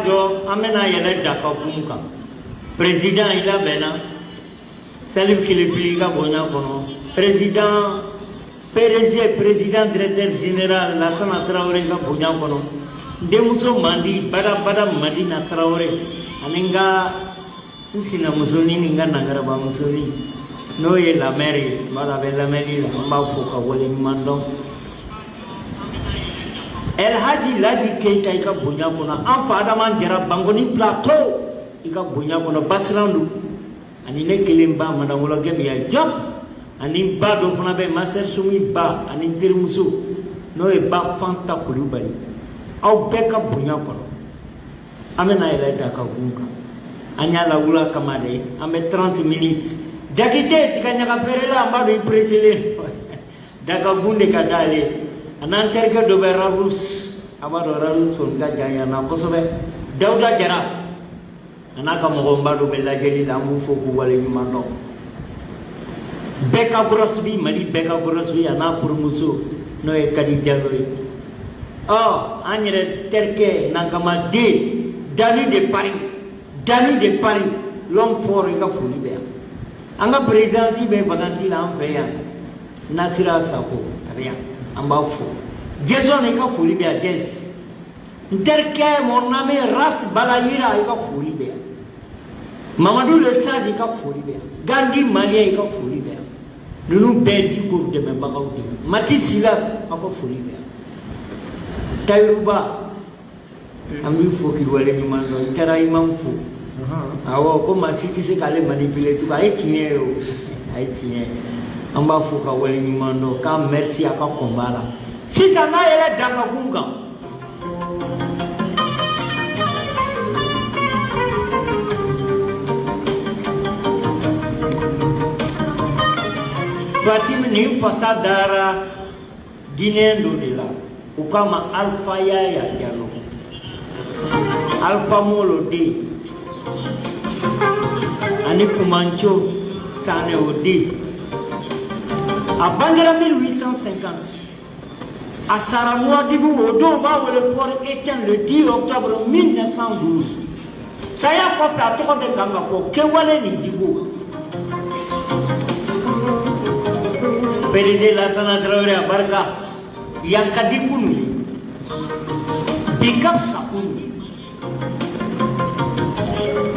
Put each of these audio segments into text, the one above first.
Jo amena yele dakakunka président ila bena salim kilipiliga bonya kono président président directeur général Lassana Traoré ga bonya kono demuso mandi bada Madina Traoré aninga nsina musoni ninga nangara ba musoni no ye la mairie mala be la mairie la mba foka wole mando El Hadji Ladi Keita ika bonya kono an fa adama jara bangoni plateau ika bonya kono basrandu ani ne kelemba madangolo gebe ya job ani ba do fana be maser sumi ba ani tirmusu no e ba fanta kulubali au beka bonya kono amena ila daka kunka anya la wula kamade ame 30 minutes jakite tikanya kaperela ambado ipresele daka gunde kadale anan terke do be rabus amado rabus on ga jaya na kosobe dawda jara anaka mo mbado be la jeli la mu foku wala mi mando beka grosbi mali beka grosbi ana furmuso no e kadi jalori anyere terke nangama Dani de Paris l'homme fort et foli be anga président be vacances la en veya Nasira Sako rien amba fo jeson e ka foli be jes terke mon ami ras balayira e ka foli be Mamadou le Sadi ka foli be Gandhi Malia e ka foli be nunu be di ko de me bagaw di Mati Silas ka foli be Tayruba ami fo ki wale ni mando kara imam fo awo ko masiti se kale manipuler tu ay tiye o ay tiye amba fo ka wale ni mando ka merci aka kombala si ça na ele daka kunga Fatim ni fasadara Guinée ndodela ukama alfa ya jalo Alpha Molo D ani Kumancho Sane Odi à Bangra 1850 à Saramoa Dibou Odo va le port Etienne le 10 octobre 1912 saya kopta to de kanga ko kewale ni Dibou Président Lassana Traoré barka yakadikunu bikap sakuni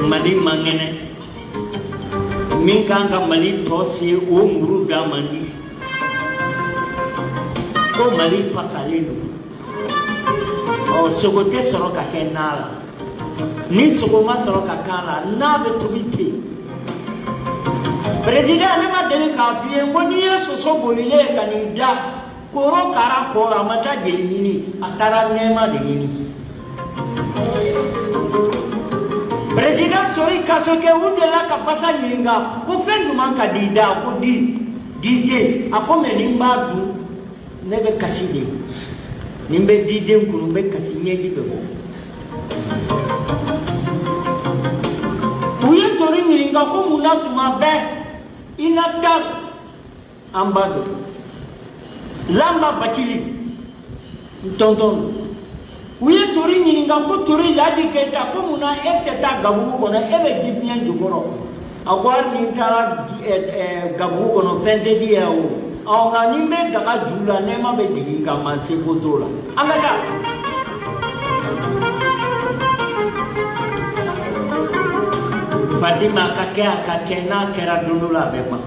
Mali mangene min kanga Mali tosi o muru da mandi ko Mali fasalino o sogote soroka kenala ni sogoma soroka kala na be tubiti Président ne ma dele ka fiye ngoni yeso so bolile kanida koro kara ko amata gelini atara nema de nini Président Sori Kasoke undela kapasa nyinga ko fendu manka dida ko dide akome nimba du nebe kaside nimbe dide nkuru be kasinye gibe uye tori nyinga ko munatu mabe inabda ambado lamba batili tonton uye tori nyinga ko tori ladi kenta ko muna eteta gabu kono ebe dibien dugoro agwar ni tara gabu kono fende dia o awga ni me daga jula ne ma be digi ka man se botola amaka Fatima kakena kera dunula bema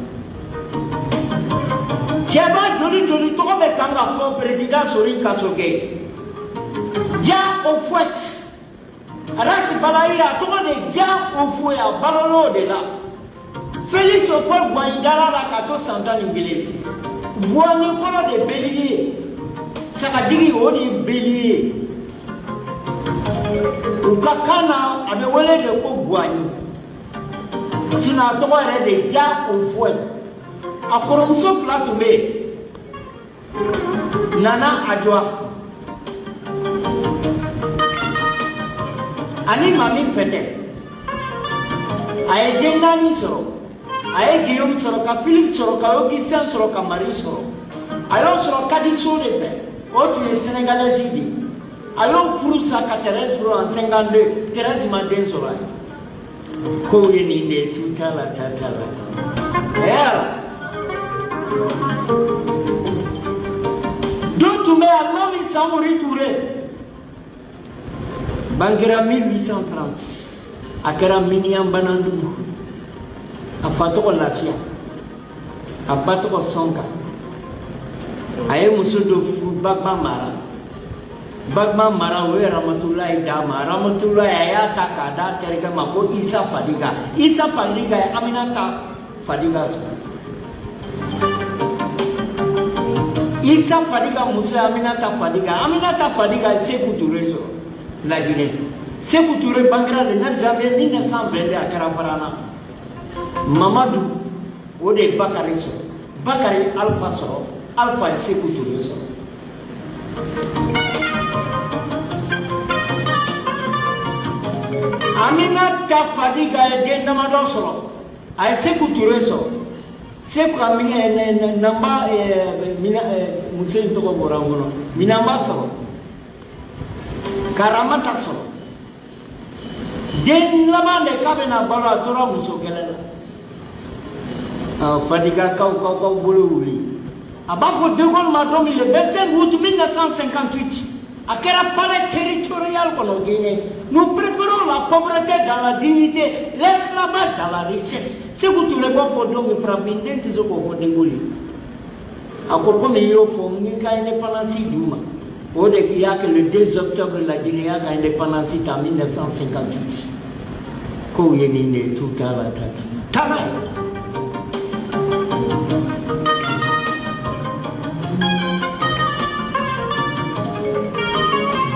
Jaba doli to be kanga fo président Sori Kasoke ja au fouet Arasi balaira to de ja au fouet a balolo de la Félix au fouet boindara la kato santani bile Boani kolo de bélier saka digi oni bélier Ukakana abe wele de ko boani Sina to re de ja au fouet Akoromso platumbe Nana Adwa Ani mami fete Aye Dendani soro Aye Guillaume soro ka Philippe soro ka Augustin soro ka Marie soro Alors soro kadi so de pe O tu es sénégalais idi alors Froussa ka Thérèse en 52 Thérèse m'a den sora ko yeni ne tutala tatala d'autres mais alors ils sont retournés Bangira 1830 akara miniam banandu afato ko lafia abato ko songa aye musudo fu bagma mara we Ramatullahi dama Ramatullahi ayata kada terika mako Isa Fadiga Aminata Fadiga Isa Fadiga musa Aminata Fadiga Sékou Touré so la Guinée Sékou Touré Bangira de Nadjamé 1922 à Karafarana Mamadou Ode Bakari so Bakari Alpha so Alpha Sékou Touré so Aminata Fadiga de Namado so ay Sékou Touré so Sékou Amina namba Musen to Borangono Minamba so Karamata so Den Lamane Kabena Bala Tora Muso Kelela Fadiga Kau Bulu Abako De Gaulle m'a donné le 25 août 1958 à quel palais territorial qu'on a gagné. Nous préférons la pauvreté dans la dignité, l'esclavage dans la richesse. C'est vous tous les bons pour nous frapper dès qu'ils ont pour dégoûter. À propos de l'Iofo, il y a une indépendance d'Ouma. Au début, il y a que le 2 octobre, la Guinée a une indépendance en 1958. Quand il y a une tout à la tata.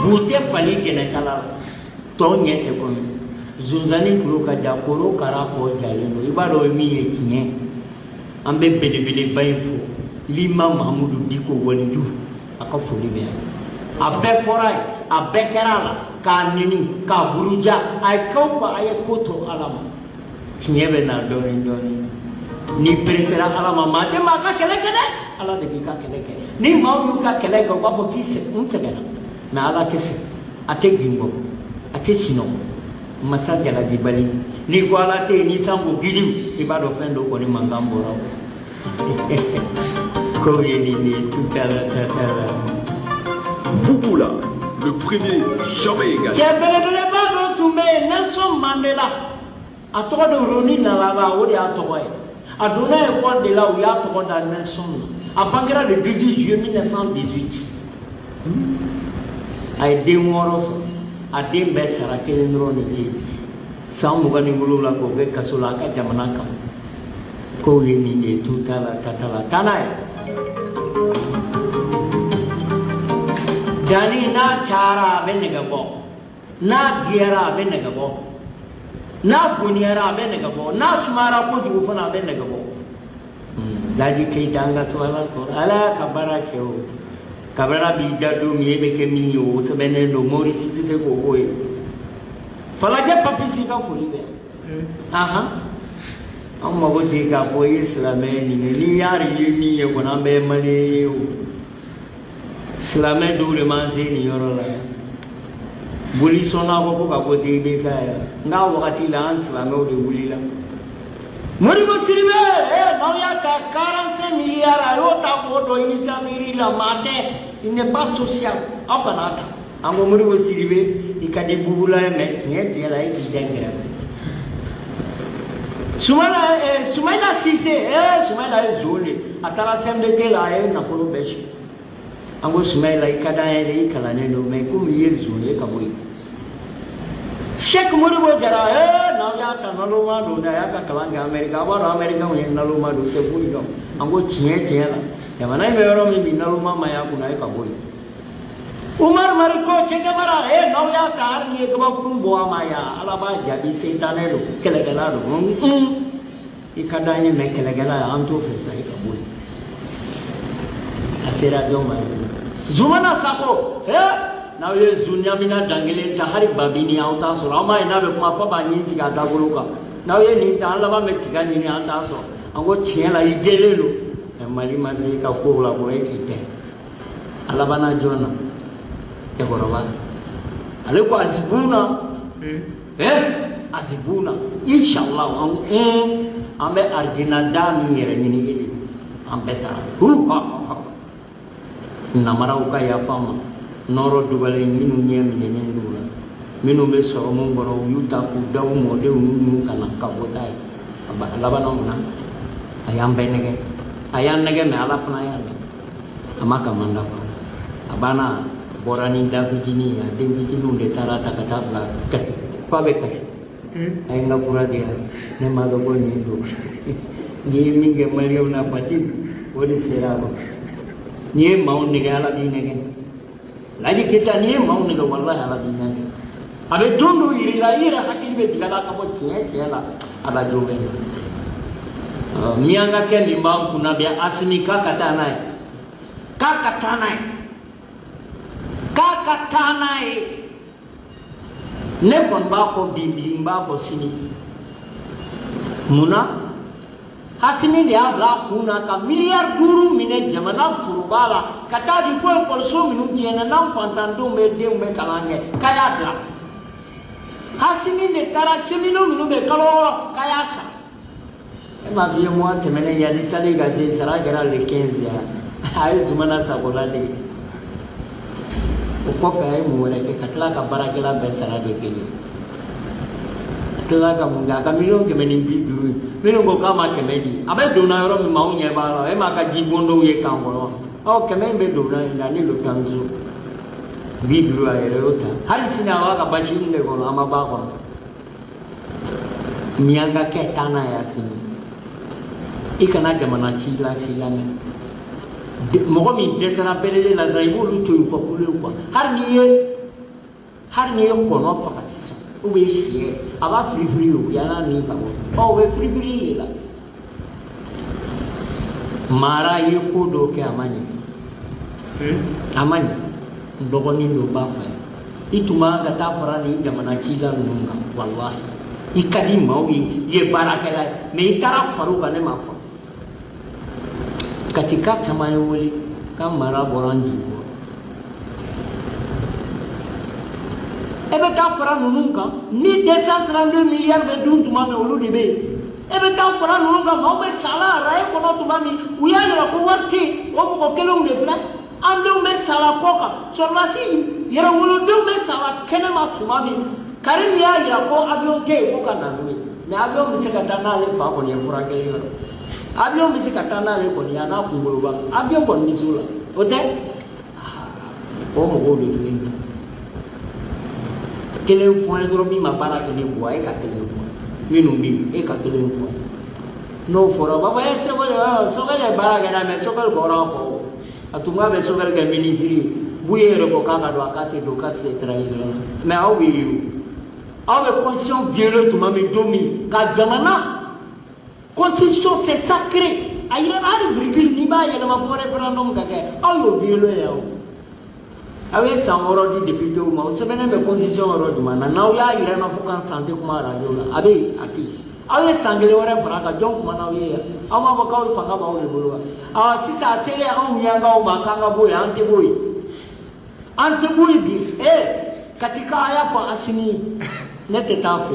Bute fali kene kala to nyete ko zunzani kulo ka jakoro kara ko jaleno ibaro mi ye tiye ambe bele bayfo lima Mahamudu Diko wonju aka foli be abe foray abe kerala ka nini ka buruja ay ko ay koto alama tiye be na doni ni presera alama mate ma ka kele ala de ka kele ni mawu ka kele ko babo kisse unsegana na ala tese ate gimbo ate sino masa jala di bali ni ko ala te ni sambo gidiu ibado fendo ko ni mangambo raw ko yeni ni tutala tatala Bouboula, le premier jamais égal. Chebele ba do tumbe Nelson Mandela atodo de roni na lava odi atoy aduna e ko de la uya to da Nelson a Bangira le 18 juillet 1918 ay dem woroso adem be sara kelen roni bi samu gani mulula ko be kasula ka jamana kam ko yini ne tutala tatala tanay dani na chara be negabo na giera be negabo na bunyara be negabo na sumara ko ju fana be negabo daji kai danga to ala kabara keo kabara bi dadu mi be ke mi yo to bene no mori si te ko boy fala je papi si ka fuli be aha amma go de ga boy islamé ni yari yimi ye ko na be mane yo islamé do le manzi ni yoro la buli sona ko ka go de be ka nga wakati la islamé o de buli la mori mo siribe non ya ka 45 milliards ayo ta ko do ni tamiri la mate il n'est pas social apanata amo mori mo siribe ikade bubula me tiye la ki dengra Soumaïla Cissé Soumaïla zole atala sembe te la na ko beshi ango Soumaïla ikada ele ikala ne no me ko mi zole ka boy Sheikh Modibo Jara na ya ta naluma do na ya ka kalanga America ba America mo naluma do te boy do ango tiye la ya mana me yoro mi naluma ma ya kuna ka boy Umar Mariko Che Guevara na ya ta ni ka ba kun bo ma ya ala ba jadi setane do kele gala do ikada ni me kele gala anto fe sai ka boy asera do ma Zumana Sako na ye zunyamina dangele ta hari babini auta so rama ina be kuma pa bani siga ta guluka na ye ni ta la ba me tiga ni anta so ango chela ijelelo e mali masika ko la ko ekite ala bana jona ke goroba ale ko azibuna azibuna inshallah an bɛ arjina da min yɛrɛ ɲini e de an bɛɛ taara namaraw ka yafa ma nɔrɔ dugalen minnu ɲɛ minɛnen don la minnu bɛ sɔrɔ mun kɔrɔ u y'u ta k'u da u mɔdenw n'u kana ka bɔ ta ye a labannaw na a y'an bɛɛ nɛgɛ a y'an nɛgɛ mɛ ala fana y'a mɛn a ma ka manda fana a banna bɔra ni da fitinin a den fitininw de taara ta ka taa bila kasi f'a bɛ kasi a ye n ka fura di yan ne ma dɔn ko nin don n'i ye min kɛ maliyɛnw na pati o de sera a ma n'i ye maaw nɛgɛ ala b'i nɛgɛ Lagi kita ni mau nega wallahi ala dinya. Abe dundu iri la ira hakili be tigala ka bo tiye la ala jobe. Mianga ke limbang kuna be asmi ka katanai. Ne kon ba ko bimbi ba ko sini. Muna hasini dia bla kuna ka miliar guru mine jamana furubala kata di ko polso minu tiena nam fantandu me de me kalange kaya dra hasini de tara semino minu be kalo kaya sa e ma vie mo temene ya di sali ga se sara gara le 15 ya ay zumana sa bola de o ko ka ay mo re ke katla ka barakela be sara de ke tela ka munga ka milion ke menin bi duru mino go kama kemedi abe dona yoro mi maun ye ba la e ma ka jibondo ye kan bolo o kemen be dona ina ni lo tanzo bi duru ay rota har sina wa ka bashin le go ama ba ko mianga ke tana ya sini ikana jamana chila silani mogo mi desana pelele la zaibo lu to ko kule ko har ni ye ko no fakati ube sie aba free yana ni ka o we free la mara ye ko do ke amani ndogoni ndo ba fa ituma ga ta fara ni jamana chila nunga wallahi ikadi mawi ye barakala me itara faru bane mafa katika chama yole kamara boranji ebe ta fara nunun kan ni 232 milliards be dun tuma me olu de be ebe ta fara nunun kan ma be sala ray ko no tuma mi u ya la ko warti o ko kelen de fla ande u be sala ko ka so ma si yera wulu de be sala kene ma tuma mi karim ya ya ko abion ke ko kana mi ne abion mi se ka tana le fa ko ne fura ke yo abion mi se ka tana le ko ni ana ku ngolo ba abion ko ni sula o te o mo go de ni kelen fɔn dɔrɔn min ma baara kɛ ne bɔ e ka kelen fɔn minnu bɛ yen e ka kelen fɔn n'o fɔra baba ye sɔgɔli baara kɛ na mɛ sɔgɔli bɔra a kɔ a tun b'a bɛ sɔgɔli kɛ minisiri buye yɛrɛ ko k'a ka don a k'a tɛ don k'a tɛ se trahison la mɛ aw bɛ yen aw bɛ constitution violé tuma min don min ka jamana constitution c'est sacré a yira la hali virgule n'i b'a yɛlɛma fɔ référendum ka kɛ aw y'o violé yan o. Awe samoro di député ou ma semaine be condition ro duma na naw ya ire na fukan santé kuma radio la abe ati awe sangele wore braka jon kuma naw ye ama ba kaw fanga ba wole bolwa sisa sele on mianga o makanga boy ante boy bi katika aya kwa asini nete tafu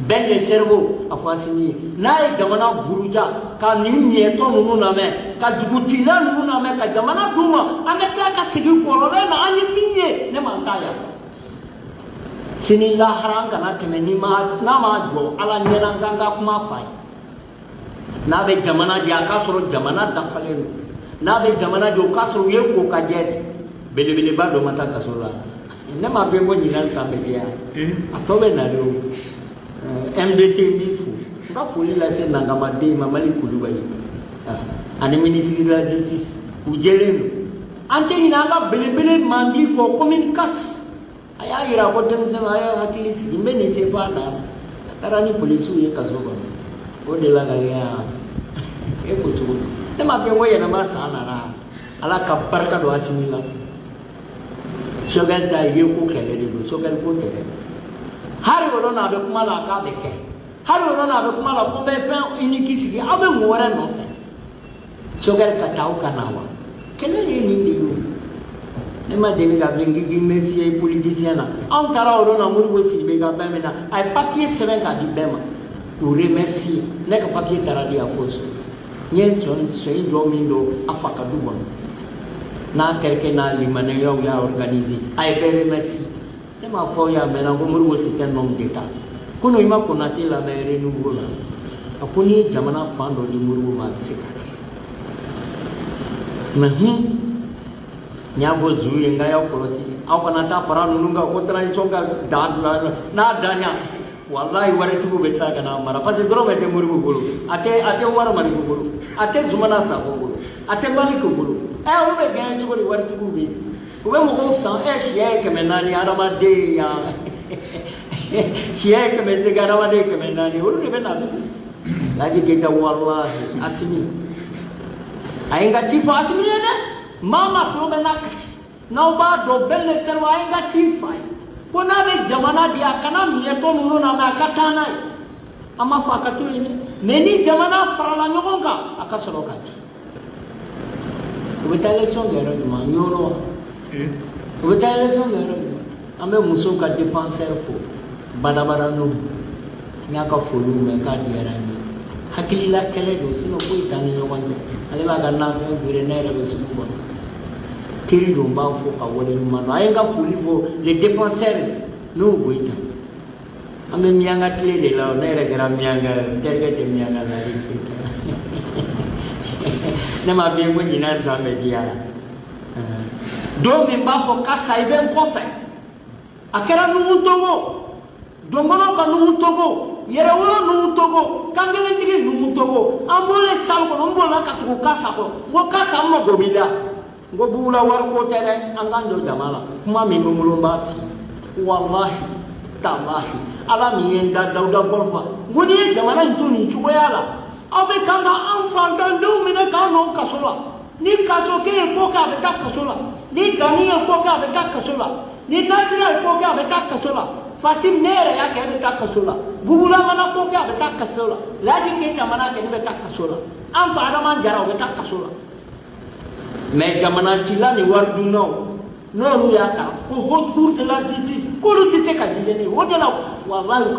belle cerveau afasini na jamana buruja ka nimye to nunu na me ka dugutila nunu na me ka jamana duma ane ka sigi korole na anyi miye ne mantaya sini la haranga na temeni ma na ma do ala nyana ganga kuma fai na be jamana dia ka soro jamana da falelu na be jamana do ka soro ye ko ka je bele ba do mata ka soro ne ma be ngo nyinan sambe dia atobe na do MDT bifu nga foli la se nangama de mamali Kulubali ani ministre de la justice ujelenu ante inanga bele mandi ko commune 4 aya ira ko dem se aya hakili si mbeni se bana tarani police ye kazoba ko de la ya e ko tu te ma be woye na ma sana ra ala ka barka do asimila shogal ta ye ko kele do shogal ko tere hari wono na be kuma la ka be ke hari wono na be kuma la ko be pen iniki sigi abe ngore no fe shogal ka taw kanawa kele ni ni yo ne ma deli ka bɛn k'i méfier politicien na anw taara o don na Modibo Sidibe ka bɛn min na a ye papier sɛbɛn k'a di bɛɛ ma k'u remercier ne ka papier taara di a Fosso n ye sɔn dɔ min don a fa ka du kɔnɔ n'a terikɛ n'a limanɛyaw y'a organiser a ye bɛɛ remercier ne m'a fɔ aw y'a mɛnna ko Modibo c'est un homme d'État ko n'o i ma Konate lamɛn renouveau la a ko n'i ye jamana fan dɔ di Modibo ma a bɛ se ka kɛ mais n y'a fɔ Zulu ye n k'a y'aw kɔlɔsi aw kana taa fara ninnu kan ko transition ka dan n'a danna wallahi waritigiw bɛ tila ka n'a mara parce que dɔrɔmɛ tɛ Modibo bolo a tɛ wari Malick bolo a tɛ Zumana Sakɔ bolo a tɛ Malick bolo olu bɛ gagner cogo di waritigiw bɛ yen u bɛ mɔgɔw san siya ye 400 adamaden yan siya ye 100 adamaden 400 olu de bɛ na Ladi Keita wallahi Assimi a ye n ka ci fɔ Assimi ye dɛ mama tulo bɛ n'a kasi n'aw b'a dɔn bɛɛ le serwa a ye n ka ci f'a ye ko n'a bɛ jamana di a kana miɲɛtɔ ninnu na mɛ a ka taa n'a ye an m'a fɔ a ka to yen dɛ mais ni jamana farala ɲɔgɔn kan a ka sɔrɔ ka ci u bɛ taa élection kɛ yɔrɔ jumɛn yɔrɔ wa u bɛ taa élection kɛ yɔrɔ jumɛn an bɛ musow ka dépenseur fo badabada ninnu n y'a ka foliw mɛn k'a diyara n ye hakilila kɛlɛ don sinon foyi t'an ni ɲɔgɔn cɛ ale b'a ka nafɛn feere ne yɛrɛ bɛ sugu kɔnɔ teri don b'a fɔ ka wale ɲuman dɔn a ye n ka foli fɔ les dépenseurs n'o Goyita an bɛ miyanka tile de la ne yɛrɛ kɛra miyanka n terikɛ tɛ miyanka la ne m'a fɔ ye ko ɲinan san bɛ diya don min b'a fɔ karisa i bɛ n kɔfɛ a kɛra Nuhu Togo Donkɔnɔ ka Nuhu Togo Yɛrɛwolo Nuhu Togo Kankelentigi Nuhu Togo an bɔlen salle kɔnɔ n bolila ka tugu Kasa kɔ n ko Kasa n mago b'i la n ko Bugula wariko tɛ dɛ an k'an jɔ jama la kuma min bɛ n bolo n b'a f'i ye wallahi talahi ala min ye n da Dawuda Gɔlfa n ko n'i ye jamana in to nin cogoya la aw bɛ kan ka an fantandenw minɛ k'an nɔ kaso la ni kaso kɛ ye ko kɛ a bɛ taa kaso la ni Gani ye ko kɛ a bɛ taa kaso la ni Nasira ye ko kɛ a bɛ taa kaso la Fatim ne yɛrɛ y'a kɛ a bɛ taa kaso la Bugula mana ko kɛ a bɛ taa kaso la Ladi Keita mana kɛ ne bɛ taa kaso la an fa Adama Jara o bɛ taa kaso la mais jamana cila ni wari dunnaw n'olu y'a ta ko haute cour de la justice k'olu tɛ se ka jije ne o de la wallahi u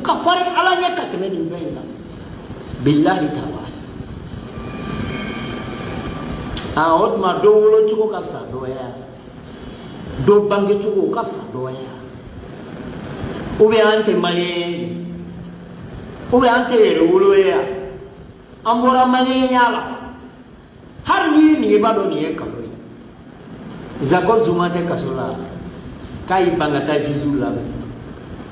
ka farin ala ɲɛ ka tɛmɛ nin bɛɛ in na billahi taala o tuma dɔ wolocogo ka fisa dɔ ye dɔ bangecogo ka fisa dɔ ye ou bien an tɛ maliyɛn ye ou bien an tɛ yɛrɛ wolo ye an bɔra maliyɛnya la hali n'i ye nin ye i b'a dɔn nin ye kalo ye Jacob Zuma tɛ kaso la k'a y'i ban ka taa juge labɛn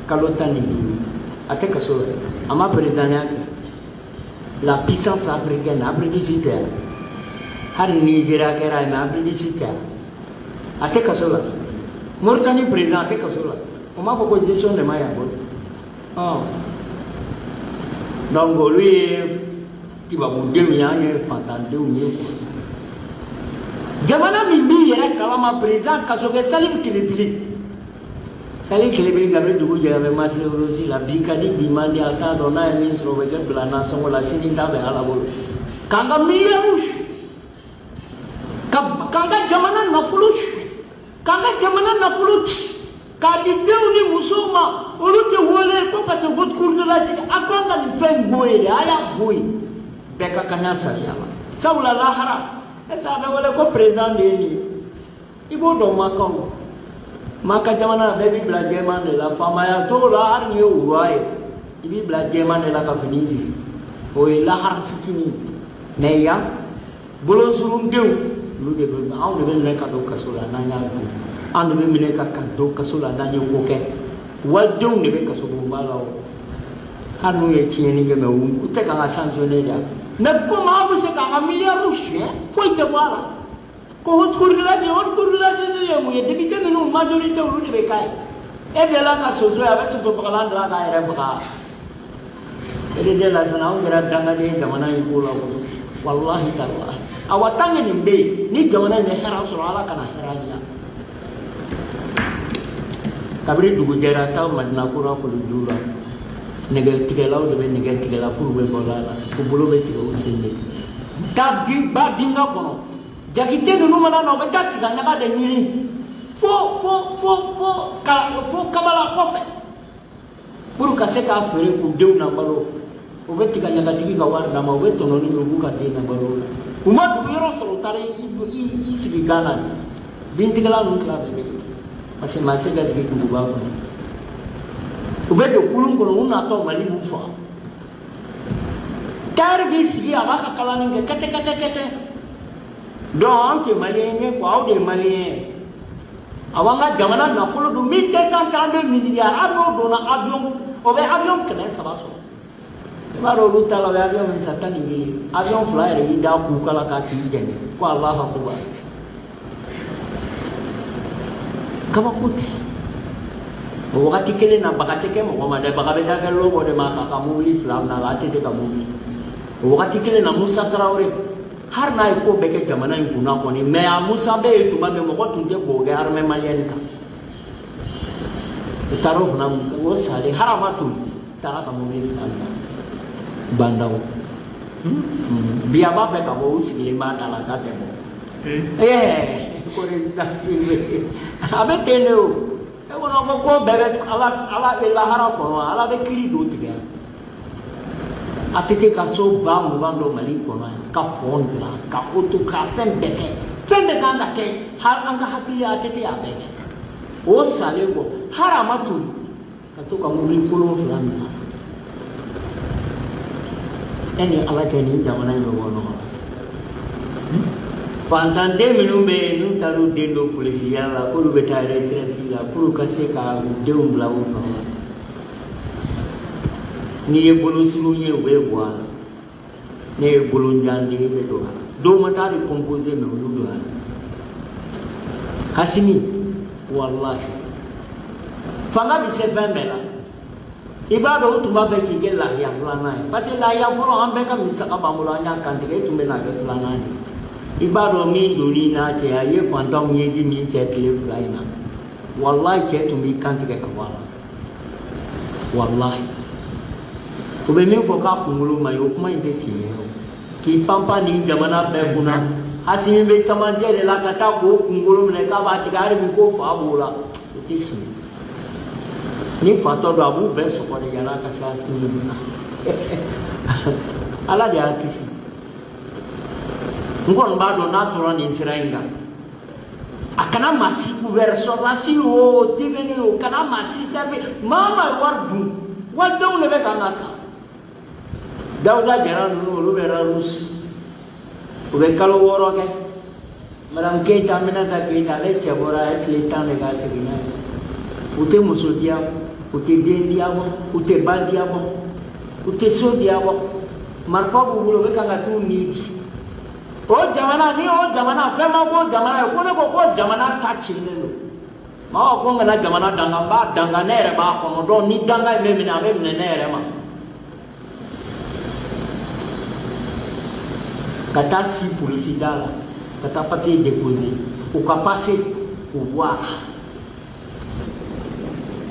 kalo 15 a tɛ kaso la a ma présidentiya kɛ la puissance africaine Afrique du Sud tɛ yan hali Nigeria kɛra mais Afrique du Sud tɛ yan a tɛ kaso la Mauritanie président a tɛ kaso la o m'a fɔ ko gestion de ma ɲɛ a bolo donc olu ye tubabudenw ye an ye fantandenw ye jamana min b'i yɛrɛ kalama président kaso kɛ Salim Kilibili Gabriel Dugu jɛ a bɛ Martine Rossi la bi ka di bi man di a t'a dɔn n'a ye min sɔrɔ o bɛ kɛ bila nasɔngɔ la sini t'a bɛ ala bolo k'an ka miliyariw k'an ka jamana nafolo k'an ka jamana nafolo ci k'a di denw ni musow ma olu tɛ wele ko parce que haute cour de la justice a kan ka nin fɛn in bɔ yen de a y'a bɔ yen bɛɛ ka kan n'a sariya la sabula lahara est-ce que a bɛ wele ko président de ye nin ye i b'o dɔn Makaw Maka jamana bɛɛ b'i bila jɛman de la faamaya t'o la hali n'i ye wura ye i b'i bila jɛman de la ka fini sigi o ye lahara fitinin mais yan bolosurundenw olu de bɛ anw de bɛ minɛ ka don kaso la n'an y'a dun an de bɛ minɛ ka don kaso la n'an ye ko kɛ walidenw de bɛ kaso bonba la o hali n'u ye tiɲɛni kɛ mais u tɛ kan ka sanctionner de mais comme aw bɛ se k'an ka miliyariw suɲɛ foyi tɛ bɔ a la ko haute cour de la justice ye mun ye député ninnu majorité olu de bɛ k'a ye e bɛ la ka soso ye a bɛ sosofagalan dilan k'a yɛrɛ faga e de la sisan anw kɛra dangaden ye jamana in ko la wallahi taala awa tant que nin bɛ yen ni jamana in bɛ hɛrɛ sɔrɔ ala kana hɛrɛ diya kabini dugu jɛra taa Madina kura kolo la nɛgɛtigɛlaw de bɛ nɛgɛ tigɛ la pour bɛ bɔ a la ko bolo bɛ tigɛ o sen de ka ba dinga kɔnɔ jakite ninnu mana na o bɛ taa tiga ɲaga de ɲini fo kabala kɔfɛ pour ka se k'a feere k'u denw na balo o bɛ tiga ɲagatigi ka wari d'a ma o bɛ tɔnɔni min u b'u ka den na balo la u ma dugu yɔrɔ sɔrɔ u taara i sigi Gana de bintigɛla ninnu tila bɛɛ bɛ yen parce que maa se ka sigi duguba kɔnɔ u bɛ don kulun kɔnɔ u natɔ Mali b'u faga tailleur b'i sigi a b'a ka kalanni kɛ kɛtɛ donc an tɛ maliyɛn ye quoi aw de ye maliyɛn ye a b'an ka jamana nafolo dun 1232 milliards hali n'o donna avion o bɛ avion 300 sɔrɔ i b'a dɔn olu ta la o bɛ avion min san 11 avion 2 yɛrɛ y'i da k'u kala k'a tigi jɛngɛ ko Alahu Akubar kabako tɛ o wagati kelen na baga tɛ kɛ mɔgɔ ma dɛ baga bɛ taa kɛ lɔbɔ de ma k'a ka mobili 2 minɛ a la a tɛ se ka mobili o wagati kelen na Musa Tarawele har n'a ye ko bɛɛ kɛ jamana in kunna kɔni mais a Musa bɛ yen tuma min mɔgɔ tun tɛ k'o kɛ armée malienne kan u taara o fana o salen harama tun taara ka mobili 2 minɛ bandaw bi a b'a fɛ ka bɔ u sigilen b'a da la k'a tɛ bɔ ko résidence a bɛ ten de o e kɔnɔ ko bɛɛ bɛ ala bɛ lahara kɔnɔ ala bɛ kiiri don tigɛ a tɛ ka so 20,000 dɔ Mali kɔnɔ yan ka pɔn dilan ka auto ka fɛn bɛɛ kɛ fɛn bɛɛ kan ka kɛ har an ka hakili a tɛ a bɛɛ kɛ o salen kɔ har a ma toli ka to ka mobili kolon 2 minɛ e ni ala cɛ ni jamana in bɛ bɔ ɲɔgɔn na fantanden minnu bɛ yen n'u taara u den don polisiya la k'olu bɛ taa retraite la pour ka se ka u denw bila u kan n'i ye bolosigiw ye u bɛ bɔ a la ne ye bolonjanden bɛ don a la dɔw ma taa de composer mais olu don a la Hasimi wallahi fanga bɛ se fɛn bɛɛ la i b'a dɔn u tun b'a fɛ k'i kɛ lahiya filanan ye parce que lahiya fɔlɔ an bɛɛ ka misaka b'an bolo an y'a kantigɛ e tun bɛ na kɛ filanan ye i b'a dɔn min donn'i n'a cɛ a ye fantanw ɲɛji min cɛ tile 2 in na wallahi cɛ tun b'i kantigɛ ka bɔ a la wallahi u bɛ min fɔ k'a kunkolo ma ye o kuma in tɛ tiɲɛ ye k'i panpan ni jamana bɛɛ kunna Hasimi bɛ camancɛ de la ka taa k'o kunkolo minɛ k'a b'a tigɛ hali bi ko fa b'o la o tɛ tiɲɛ ni fatɔ don a b'u bɛɛ sɔgɔ de yala ka se Hasimi ma ala de y'a kisi n kɔni b'a dɔn n'a tora nin sira in kan a kana maa si couvert sɔrɔlasi o tebeni o kana maa si servi maa ma wari dun walidenw de bɛ kan ka sa Dawuda Jara ninnu olu bɛ Rarus u bɛ kalo 6 kɛ Madame Keita Aminata Keita ale cɛ bɔra a ye tile 10 de k'a segin n'a ye u tɛ muso di a ma u tɛ den di a ma u tɛ ba di a ma u tɛ so di a ma marifa b'u bolo u bɛ kan ka t'u ni di o jamana ni o jamana fɛn ma ko jamana ye ko ne ko jamana ta cilen don maa ko n kana jamana danga n b'a danga ne yɛrɛ b'a kɔnɔ donc ni danga in bɛ minɛ a bɛ minɛ ne yɛrɛ ma ka taa si polisi da la ka taa papier déposer u ka passer k'u bɔ a la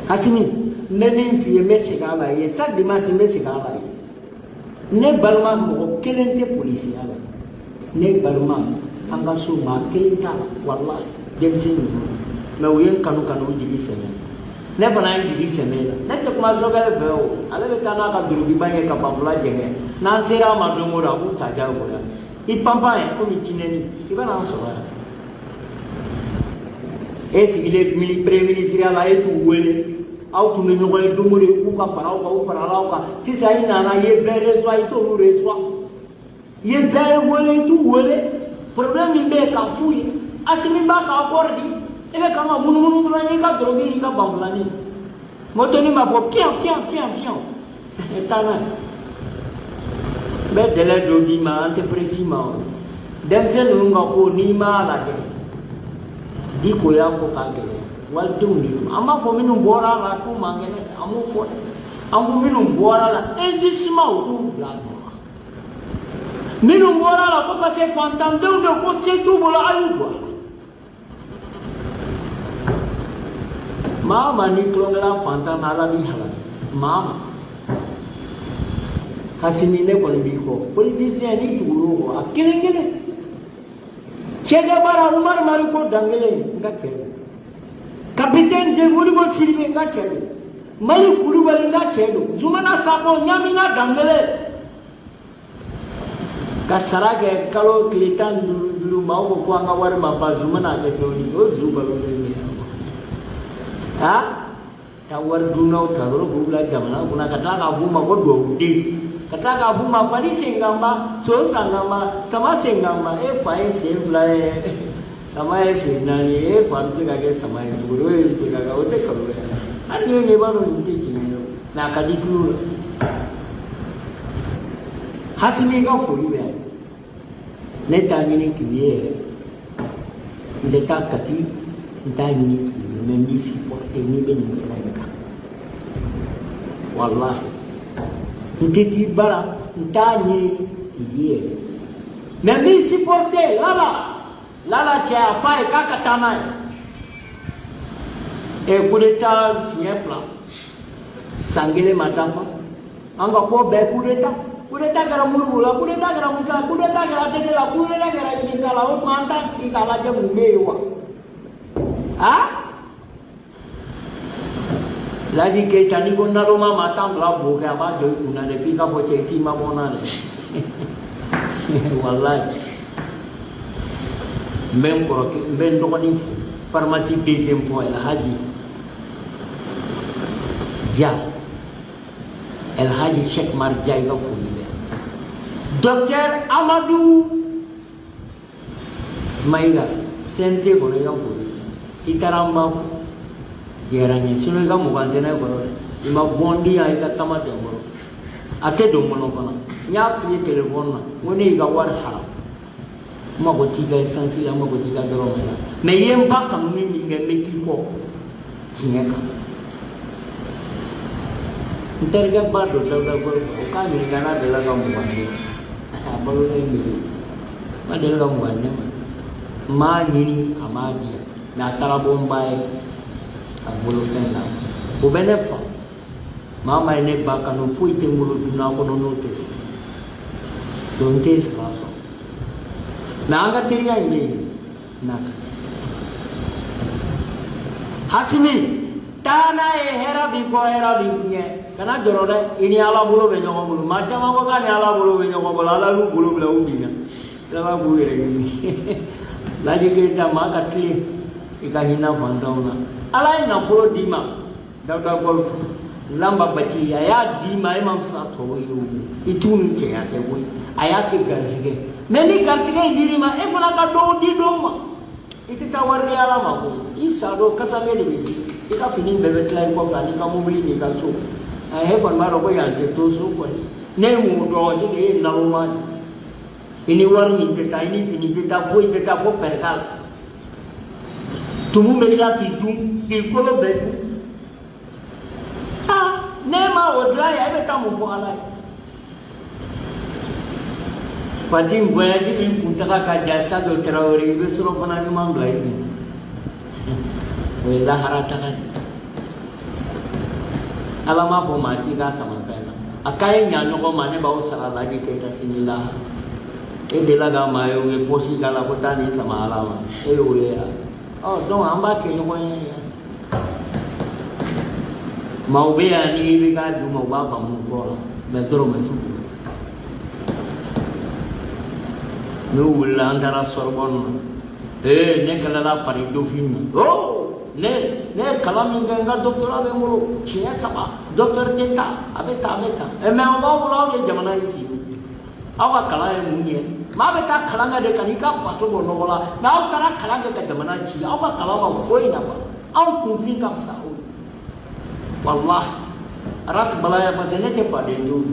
Hasimi n bɛ min f'i ye n bɛ segin a la i ye chaque dimanche n bɛ segin a la i ye ne balima mɔgɔ kelen tɛ polisiya la ne balima an ka so maa kelen t'a la walahi denmisɛnnin ninnu mais u ye n kanu ka n'u jigi sɛmɛ ne fana ye n jigi sɛmɛ la ne tɛ kuma Zogɛrɛ fɛ o ale bɛ taa n'a ka dulokiba ye ka Banfula jɛngɛ n'an sera a ma don o don a b'u ta diyagoya i panpan ye komi cinɛni i bɛ n'an sɔrɔ yan e sigilen premier ministre la e t'u wele aw tun bɛ ɲɔgɔn ye don o don k'u ka fara aw kan u farala aw kan sisan i nana i ye bɛɛ reçoit i t'olu reçoit i ye bɛɛ wele i t'u wele problème min bɛ yen k'a f'u ye Hasimi b'a ka accord di e bɛ kan ka munumunu dɔrɔn n'i ka drogue n'i ka banfulani motoni b'a fɔ piyan piyan piyan piyan taa n'a ye n bɛ dɛlɛ dɔ d'i ma an tɛ presi ma o denmisɛnnin ninnu ka ko n'i m'a lajɛ di ko y'a fɔ k'a gɛlɛya walidenw de don an b'a fɔ minnu bɔra a la k'u man kɛnɛ an b'o fɔ an ko minnu bɔra a la injustement u k'u bila nɔ minnu bɔra a la ko parce que fantandenw de ko se t'u bolo a y'u bɔ a la maa ma n'i tulonkɛla fantan na ala b'i halaki maa ma Hasimi ne kɔni b'i kɔ politicien n'i tugul'o kɔ a kelen kelen Cede bara Umar Mariko Dangele, nga cede. Capitaine de Guribo Silve, nga cede. Mali Kurubali, nga cede. Zumana Sabo, Nyamina Dangele. Kasarage, Kalo, Klitan, Lumau, Kwanga, Warma, Zumana, the Tony, Zubalo. Ha? Tawar Dunau, Taro, Bula, Jamana, Bunakataka, Buma, Godo, Kataka Buma, Fali Singamba, So Sangama, Sama Singamba, Fine Singla, Sama Sinani, Fansiga, Sama, Guru, Sigaga, Oteka. And you never teaching you. Nakadiku Hasimiga for you. Netangini Kier, the Takati, Dangini, Memisi for any business like Wallahi. Ntiti bara ntani iye nami siporte lala cha fai kaka tanai kudeta siefla sangile matamba anga ko be kudeta gara murula kudeta gara musa kudeta gara tetela kudeta gara inikala o manta sikala je mumewa ha Lagi ke tani ko na loma matang la bo ka ba do kuna de pika po che ti ma mona ne wallahi men ko men do ni pharmacie deuxième point El Hadji ja El Hadji Cheikh Mar Jay ga ko ni Docteur Amadou Maiga sente ko ne ga ko itaramba Geranya suno ga mugandena boro ima bondi ay ka tamate boro ate do mono kono nya fi telephone na woni ga war haram ma go tiga sansi ma go tiga doro mena me yem ba kam ni ni ngel ki ko tinya ka interga ba do da boro ka ni kana de la ga mugande boro ni ma de la mugande ma ni amadi na tara bombay bolo fenla o benefa mama ene baka no fuite mulo duna ko no notes don't taste paso nanga tiriya ine naka hasimi tana e hera bi nye kana jorore ini ala bulo be nyogo bulo macha mako kan ala bulo be nyogo bulo ala lu bulo bla ubinya lama buire ni laji kita maka tli ikahina bandauna ala ina furo dima dauda golf lamba baci ya dima imam sa to yo itun ce ya te boy aya ke garsige meni garsige dirima e fana ka do di do ma iti tawarri ala ma ko isa do kasame ni ika fini bebe tlai ko ngani ka mubli ni ka so ai he kon maro ko ya te to so ko ne mu do se de na lo ma ini war mi te ta ini fini te ta ko perkal tumu metla ki tum ki kolo be ha nema odra ya be tamu fo ala patim voyage ki puntaka ka jasa do Traoré be suro bana ni mam blai ni wala harata kan alama po masi ka sama pena akai nya no ko mane ba usara lagi ke ta sinila e de la ga mayo nge posi kala ko tani sama alama e ule ya oh donc amba ke no ya mau be ani bi ka du mau ba mu ko be doro me tu no wala antara Sorbonne ne kala la pari do film oh ne kala min ga docteur abe mo chia sama docteur teta abe ta e me ba bulo le jamana yi awa kala e munye ma be ta kala ga de kanika fato bo no wala na o kala kala ga jamana ci awa kala ma foi na ba au ku fi kam sa o wallahi ras balaya ba zene te pa de do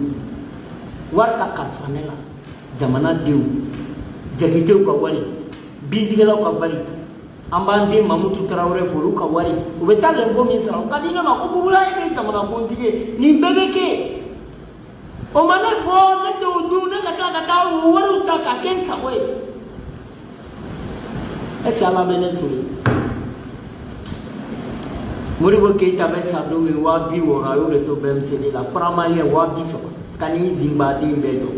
war ka kan fanela jamana diu jagite ko wari bindigala ko bari ambande Mamutu Traoré fulu ka wari o be ta le bo min sara ka dina ma ko bula e jamana ko tige ni bebeke o mana bo na to du na kata waru ta ka ken sawe esala menen tuli muri bo ke ta be sadu mi wa bi wo ra yo le to bem se la frama ye wa bi so kani zimba di bedo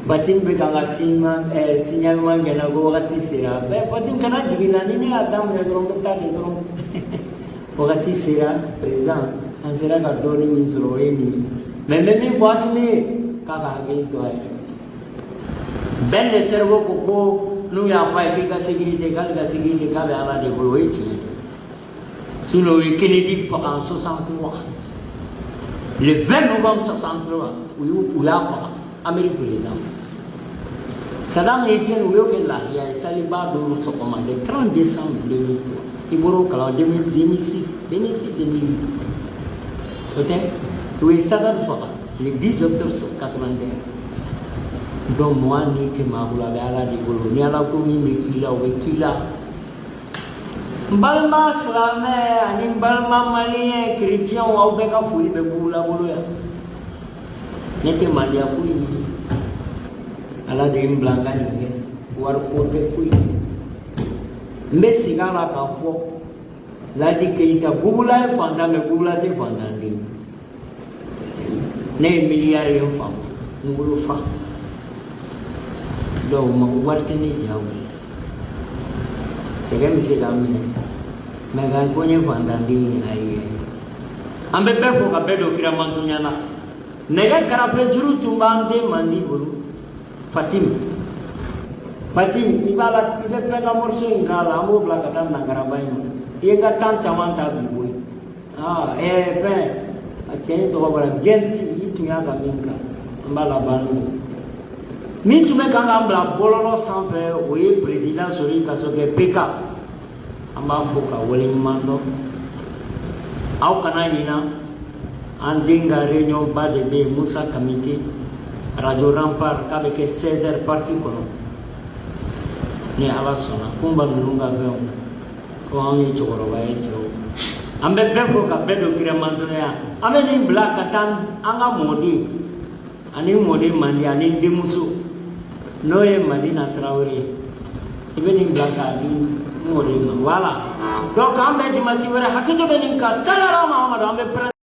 Fatim bɛ kan ka signalement kɛ n na ko wagati sera Fatim kana jigin na ni ne y'a daminɛ dɔrɔn n bɛ taa de dɔrɔn wagati sera président an sera ka dɔɔnin min sɔrɔ o ye nin ye mais n bɛ min fɔ Asimi ye k'a ka hakili to a yɛrɛ bɛn de cerveau ko n'u y'a fɔ a ye k'i ka sécurité k'ale ka sécurité k'a bɛ Ala de bolo o ye tiɲɛ ye sinon o ye Kennedy faga en 63 le 20 novembre 63 u y'a faga Amérique président Saddam Hussein u y'o kɛ lahiya ye saliba don sɔgɔma le 30 décembre 2003 i bɔr'o kalan 2006 2008 o tɛ u ye Saddam faga le 10 octobre 81 donc moi ni tɛ maa bolo a bɛ Ala de bolo ni Ala ko min bɛ k'i la o bɛ k'i la n balima silamɛ ani n balima maliyɛn chrétien aw bɛɛ ka foli bɛ Bugula bolo yan ne tɛ mandiya foyi ɲini Ala de ye n bila n ka nin kɛ wari ko tɛ foyi n bɛ segin a la k'a fɔ Ladi Keyita Bugula ye fantan mais Bugula tɛ fantanden ne ye miliyari ye n faamu n bolo fa donc wari tɛ ne jɛ sɛgɛn bɛ se k'an minɛ mais k'an ko n ye fantanden ye ayi an bɛ bɛɛ fɔ ka bɛɛ don kira mantonya na nɛgɛ karafe juru tun b'an den mandi bolo Fatim i b'a la i bɛ fɛn ka morceau in k'a la an b'o bila ka taa nangaraba in ma i ye n ka temps caman ta bi koyi fɛn a cɛ in tɔgɔ bɔra James i tun y'a ka min kan an b'a laban n'o ye min tun bɛ kan k'an bila bɔlɔlɔ sanfɛ o ye président Sori Kasɔkɛ PK an b'a fɔ ka waleɲuman dɔn aw kana ɲina an den ka réunion ba de bɛ yen Musa Kamite radio Rampart k'a bɛ kɛ 16h parti kɔnɔ ni Ala sɔnna Kunba ninnu ka fɛnw ko anw ye cɛkɔrɔba ye cɛw an bɛ bɛɛ fɔ ka bɛɛ don kira mantonya an bɛ nin bila ka taa an ka mɔden ani mɔden mandi ani denmuso n'o ye Madina Traoré ye i bɛ nin bila k'a di mɔden ma voilà donc an bɛ dimanche wɛrɛ hakili bɛ nin kan salala Mahamadu an bɛ